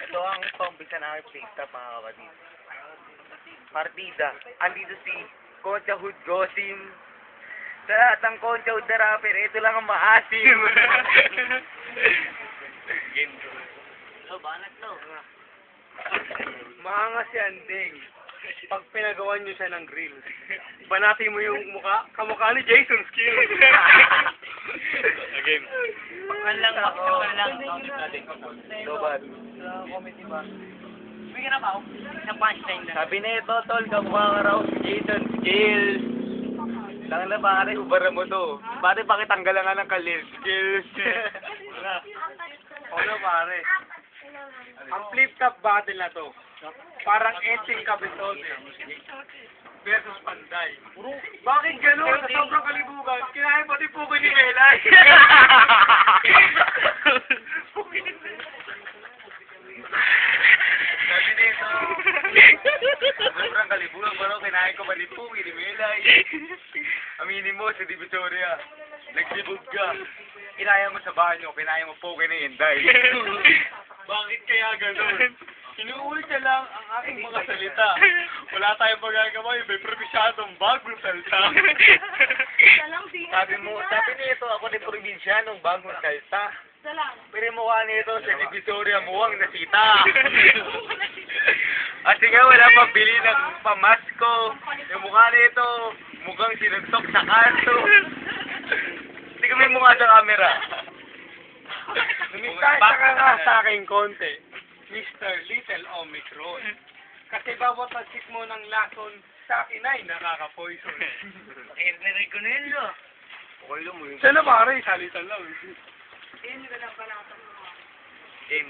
Ito ang pambisa namin pista, mga kapatid. Partida. Andito si Concha Hood Gosim. Sa lahat ng Concha Hood na rapper, ito lang ang maasim. Game. So, banat to. Maangas yan, Ding. Pag pinagawan nyo siya ng grill, banati mo yung kamukha ni Jason Skill. Game. Pagkan lang, pagkan lang. So bad. Comedy ba? Bigyan na ba ako? Sa punchline na. Sabi na ito, tol, kamukha ka raw si Jason Skill. Lang na pare, ubara mo to. Pare, bakit tanggalan nga ng kalil? Skills. Ano pare? Ang flip-top battle na to, parang Etsing Cabezon versus Panday. Bakit gano'n? Sa sobrang kalibugan, kinahin pati po ni Melay. Sabi nito, sobrang kalibugan pa raw, kinain ko ba ni Pugi, ni Melay? Aminin mo, sa Divisoria, nagsibog ka. Kinaya mo sa banyo, kinaya mo Pugi ni Inday. Bakit kaya gano'n? Inuulit niya lang ang aking mga salita. Wala tayong magagawa, may probinsyadong bagong salita. Sabi nito, ako ni probinsyanong bagong salta. Pero yung mukha nito sa Divisoria, muwang nasita. At nga wala pabili ng pamasko. Yung mukha nito, mukhang sinuntok sa kanto. Hindi kami mukha sa camera. Lumistasa ka nga sa aking konti, Mr. Little Omicron. Kasi bawat pagsik mo ng lason, sa akin ay nakaka-poison. Narinig ko na yun, no? Okay lang mo yun. Siya na pare, salitan lang. Game.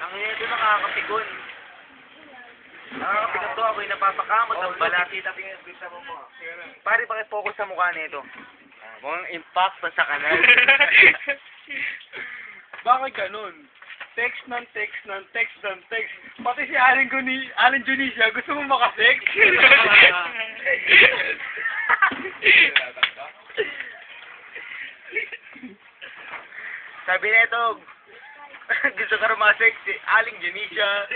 Ang ito nakakapikon. Nakakapikon to, ako'y napapakamot ng balati. Pare, bakit focus sa mukha nito? Mukhang impact pa sa kanal. Bakit ganun? Text ng text ng text ng text. Pati si Alan Junicia, gusto mo makasex? Sabi nito, gusto ka rumasek si Aling Junicia.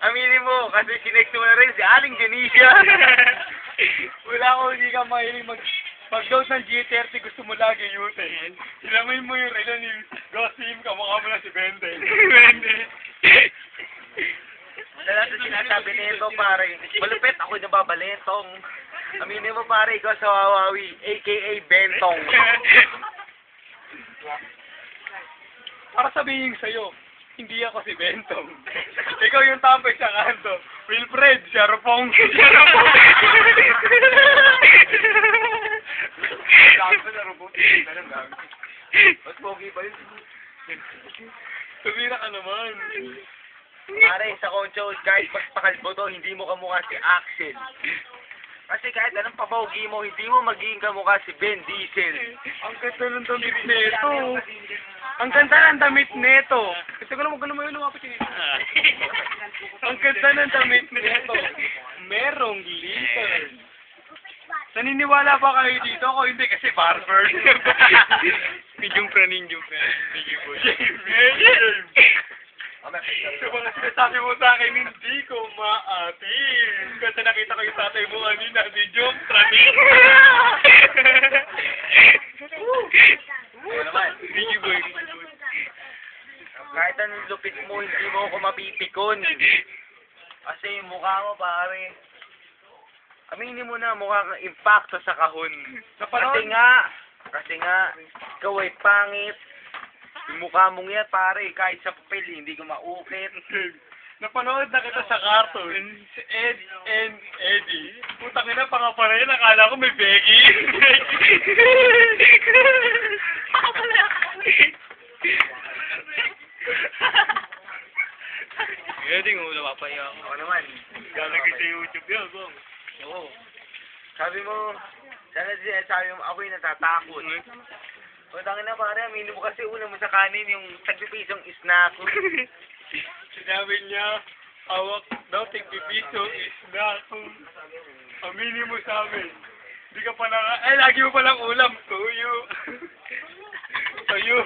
Aminin mo, kasi sinex mo na rin si Aling Junicia. Wala ko, hindi ka mahiling mag-load ng G30, gusto mo lagi yutin. Ilamin mo yung relo ni Gosim, kamukha mo na si Bente. Sa lahat na sinasabi nito, pare, malupit ako'y nababalentong. Aminin mo, pare, ikaw sa Wawawi, a.k.a. Bentong. Para sabihin sa'yo, hindi ako si Bentong. Ikaw yung tambay sa kanto. Wilfred, Sharpong. Mas pogi pa yun. Tumira ka naman. Pare, sa Concho, kahit magpakalbo to, hindi mo kamukha si Axel. Kasi kahit anong papogi mo, hindi mo magiging kamukha si Ben Diesel. Ang ganda ng damit neto. Ang ganda ng damit neto. Gusto ko na lumapit yun. Ang ganda ng damit neto. Merong glitter. Naniniwala ba kayo dito? Ako hindi kasi barber. Ninyong pra. Sige po. Sa mga sinasabi mo sa akin, hindi ko maatin. Kasi nakita ko yung tatay mo kanina, si Jom Praning. Oo naman. Sige boy. Kahit anong lupit mo, hindi mo ako mapipikon. Kasi yung mukha mo, pare. Aminin mo na, mukha kang impacto sa kahon. Kasi nga, ikaw ay pangit. Yung mukha mong yan, pare, kahit sa papel, hindi ko maukit. Napanood na kita sa cartoon, si Ed and Eddie. Putang ina, pangaparay, nakala ko may Becky. Eddie, mo napapaya ako. Oo naman. Galagay sa YouTube yan, bang. Oo. Sabi mo, sabi mo, ako'y natatakot. O, tangin na pare, aminin mo kasi una mo sa kanin yung tagpipisong snack. Sinabi niya, hawak daw tigpipiso is na aminin mo sa amin. Hindi ka pa lagi mo palang ulam. Tuyo. Tuyo.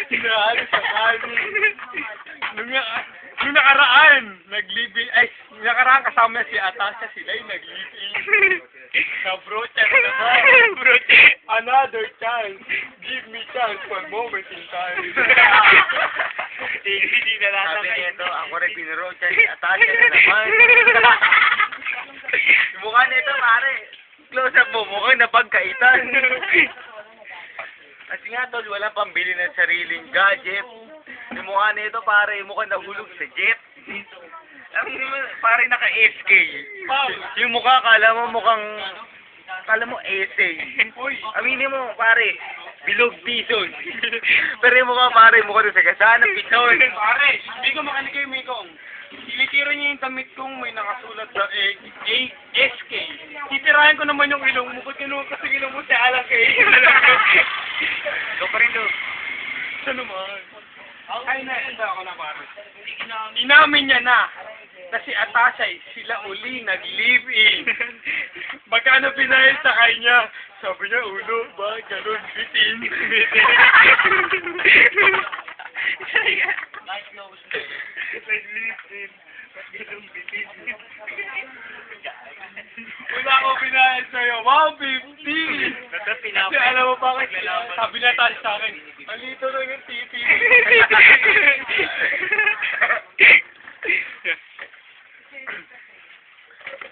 Hinahalo sa kanin. Nung nga nag-live-in, ay, nakaraan kasama si Atasha, sila yung nag-live-in. Na brocha na naman. Broche. Another chance. Give me chance for a moment in time. Hindi na lang Sabi nito, ako rin pinrocha ni Atasha na naman. Yung mukha nito, pare. Close up mo, mukhang napagkaitan. Kasi nga, tol, walang pambili ng sariling gadget. Yung mukha nito, pare, mukhang nahulog sa jet. Alam mo, pare, naka-SK. Yung mukha, kala mo essay. Aminin mo, pare, bilog pison. Pero yung mukha, pare, mukha doon sa gasana, pison. Pare, hindi ko makinig kayo, Mikong. Tinitira niya yung damit kong may nakasulat sa SK. Titirahin ko naman yung ilong mo. Ba't ganun kasi ilong mo sa alang kay? Ikaw pa rin, do. Siya naman. Ay na, hindi ako na pare. Inamin niya na si Atasha, sila uli nag-live-in. Magkano pinahil sa kanya? Sabi niya, ulo, ba, ganun, bitin. Wala ako pinahil sa'yo, 150! Kasi alam mo bakit? Sabi na tayo sa akin, alito lang yung titi.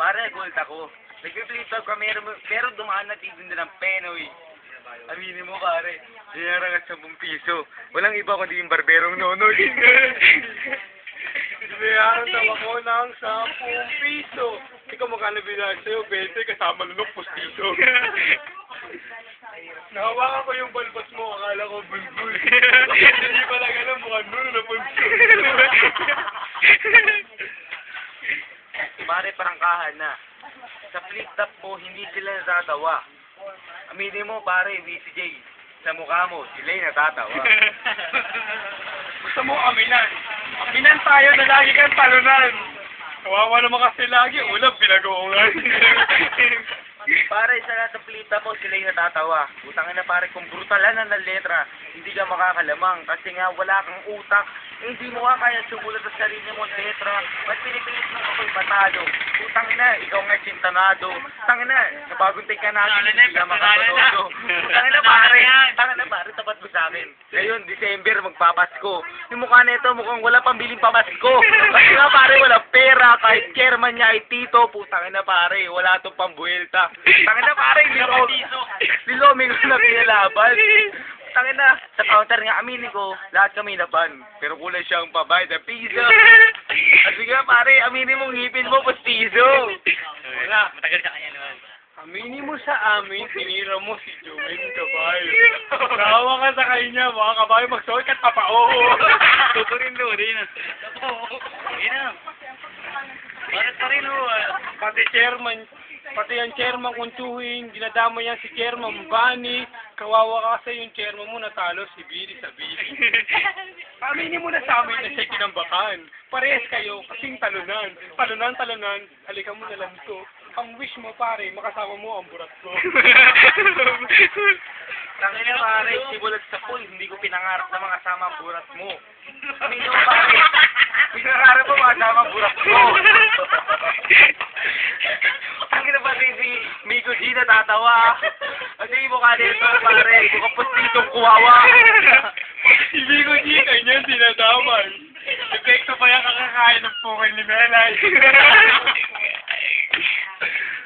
Pare, gold ako. Nag-flip top ka, pero dumaan na titinda ng Penoy. Aminin mo, pare, dinarangat 10 piso. Walang iba kundi yung barberong nonoy. Binayaran daw ako ng 10 piso. Ikaw magkano binayad sa'yo? 20 kasama lunok, pustiso. Nahawakan ko yung balbas mo, akala ko bulbul. Hindi pala alam, mukhang nuno na punso. Pare, parangkahan na. Sa flip top po, hindi sila natatawa. Aminin mo, pare, VCJ, sa mukha mo, sila'y natatawa. Gusto mo aminan. Aminan tayo na lagi kang talunan. Kawawa naman kasi lagi, ulam pinagoongan. Pare, sa flip top po, sila'y natatawa. Utangin na, pare, kung brutalan na ng letra, hindi ka makakalamang kasi nga wala kang utak. Hindi mo nga kaya sumulat sa sarili mo ang letra. Ba't pinipilit mo ako'y patalo? Utangin na, ikaw nga sintanado. Utangin na, sa bagong take ka natin, hindi ka makapanodo. Utangin na, pare, tapat mo sa amin. Ngayon, December, magpapasko. Yung mukha nito, mukhang wala pambiling pamasko. Kasi nga, pare, wala pera. Kahit chairman niya ay tito, putangin na, pare, wala itong pambuelta. Utangin na, pare, niloming ko na pinalaban. Tangin na, sa counter nga aminin ko, lahat kami laban. Pero kulang siyang pabayad na piso. At sige pare, aminin mong ngipin mo, pastizo. Wala, matagal sa kanya naman. Aminin mo sa amin, tinira mo si Joel Caballo. Nahawa ka sa kanya, mga kabayo, magsuot ka at papao. Tuturin do, di na. Hindi na. Bakit pa rin ho? Pati ang chairman kuntuhin, dinadama yan si chairman Bani. Kawawa kasi yung chairman mo natalo si Billy sa Billy. Aminin mo na sa amin na siya kinambakan. Parehas kayo, kasing talunan. Talunan, halika mo na lang to. Ang wish mo pare, makasama mo ang burat ko. Tangin na pare, simulat sa pool, hindi ko pinangarap na makasama ang burat mo. Aminin mo pare, pinangarap mo makasama ang burat mo. Tangin na ba si Miko G natatawa? Kasi yung mukha nito pare, mukha pustitong kuwawa. Hindi ko di kanya sinadamay. Epekto pa yung kakakain ng pukol ni Melay.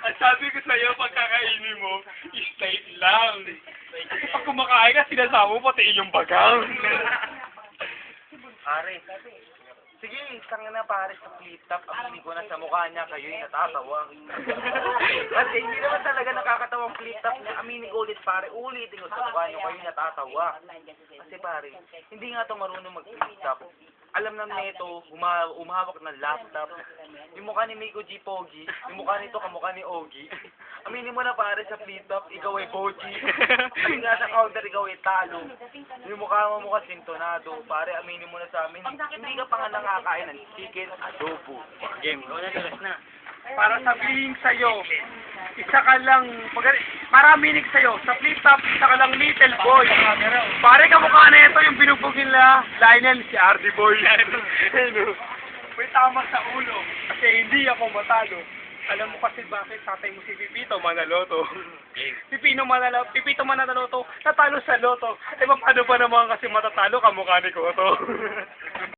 At sabi ko sa'yo, pagkakainin mo, straight lang. Pag kumakain ka, sinasama mo pati yung bagang. Pare, sige, tangin na pare sa flip top, aminin ko na sa mukha niya, kayo'y natatawa. Kasi hindi naman talaga nakakatawang flip top niya, aminin ko ulit pare, ulitin ko sa mukha niyo, kayo'y natatawa. Kasi pare, hindi nga ito marunong mag-flip top. Alam na nito, umahawak ng laptop. Yung mukha ni Miko G Pogi, yung mukha nito kamukha ni Ogie. Aminin mo na pare sa flip top, ikaw ay Boji. Kasi nga sa counter, ikaw ay talo. Yung mukha mo mukha sintonado. Pare, aminin mo na sa amin, hindi ka pa nga nakakain ng chicken adobo. Game, ikaw na dulas na. Para sabihin sa'yo, isa ka lang, maraminig sa'yo, sa flip top, isa ka lang little boy. Pare kamukha na ito yung binugbog nila, Lionel, si Ardy Boy. may tama sa ulo. Kasi hindi ako matalo. Alam mo kasi bakit tatay mo si Pipito Manaloto? Si Pipito Manaloto, natalo sa loto. Eh, paano ba naman kasi matatalo kamukha ni Koto?